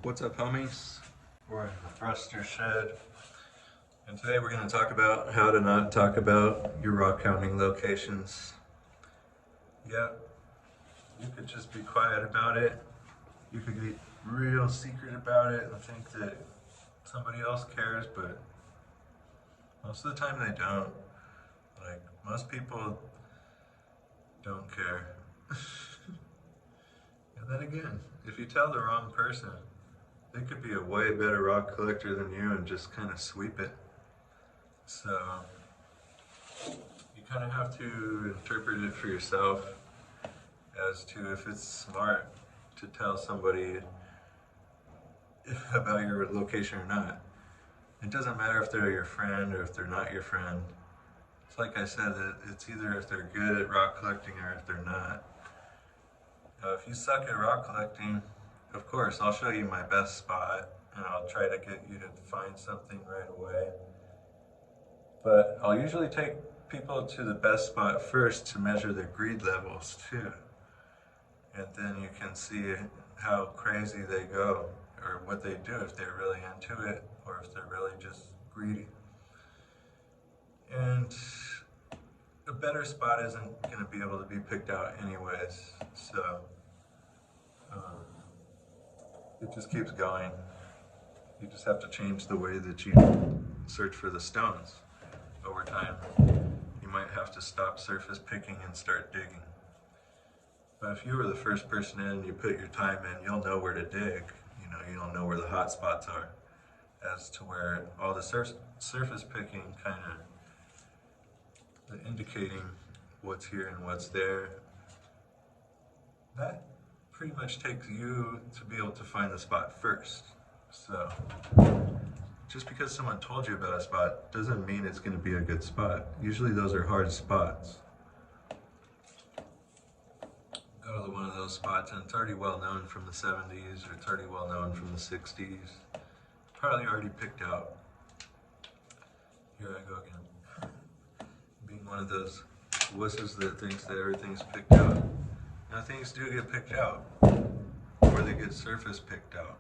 What's up, homies? We're in the thruster shed, and today we're going to talk about how to not talk about your rock hounding locations. Yeah, you could just be quiet about it. You could get real secret about it and think that somebody else cares, but most of the time they don't. Like, most people don't care. And then again, if you tell the wrong person, they could be a way better rock collector than you and just kind of sweep it. So you kind of have to interpret it for yourself as to if it's smart to tell somebody about your location or not. It doesn't matter if they're your friend or if they're not your friend. It's like I said, it's either if they're good at rock collecting or if they're not. If you suck at rock collecting, of course, I'll show you my best spot and I'll try to get you to find something right away. But I'll usually take people to the best spot first to measure their greed levels too. And then you can see how crazy they go or what they do, if they're really into it or if they're really just greedy. And a better spot isn't going to be able to be picked out anyways, so it just keeps going. You just have to change the way that you search for the stones over time. You might have to stop surface picking and start digging. But if you were the first person in, you put your time in, you'll know where to dig. You'll know where the hot spots are, as to where all the surface picking kind of indicating what's here and what's there. That pretty much takes you to be able to find the spot first. So just because someone told you about a spot doesn't mean it's going to be a good spot. Usually those are hard spots. Go to one of those spots and it's already well known from the 70s or it's already well known from the 60s. Probably already picked out. Here I go again. Being one of those wusses that thinks that everything's picked out. Now things do get picked out, or they get surface picked out,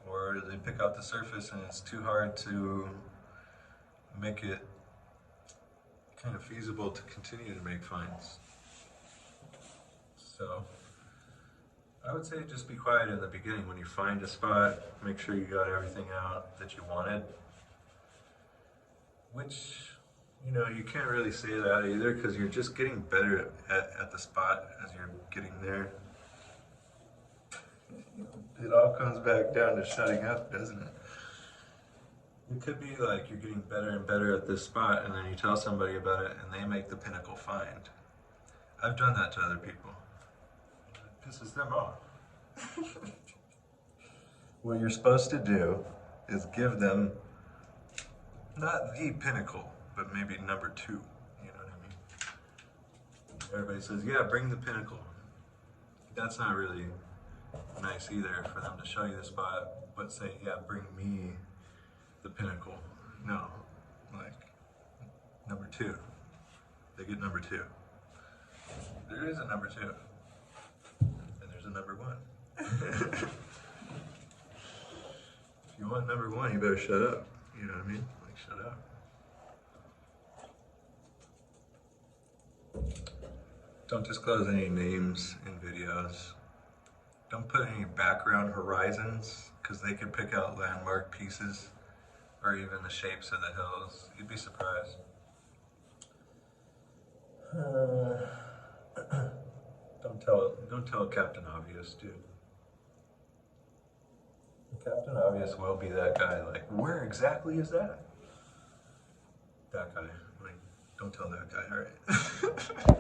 or they pick out the surface and it's too hard to make it kind of feasible to continue to make finds. So I would say just be quiet in the beginning. When you find a spot, make sure you got everything out that you wanted, which you can't really say that either because you're just getting better at the spot as you're getting there. It all comes back down to shutting up, doesn't it? It could be like you're getting better and better at this spot and then you tell somebody about it and they make the pinnacle find. I've done that to other people. It pisses them off. What you're supposed to do is give them not the pinnacle, but maybe number 2, you know what I mean? Everybody says, yeah, bring the pinnacle. That's not really nice either for them to show you the spot, but say, yeah, bring me the pinnacle. No, like, number 2. They get number 2. There is a number 2, and there's a number 1. If you want number 1, you better shut up, you know what I mean? Like, shut up. Don't disclose any names in videos. Don't put any background horizons, because they can pick out landmark pieces, or even the shapes of the hills. You'd be surprised. Don't tell Captain Obvious, dude. Captain Obvious will be that guy, like, where exactly is that? That guy. Like, don't tell that guy, alright?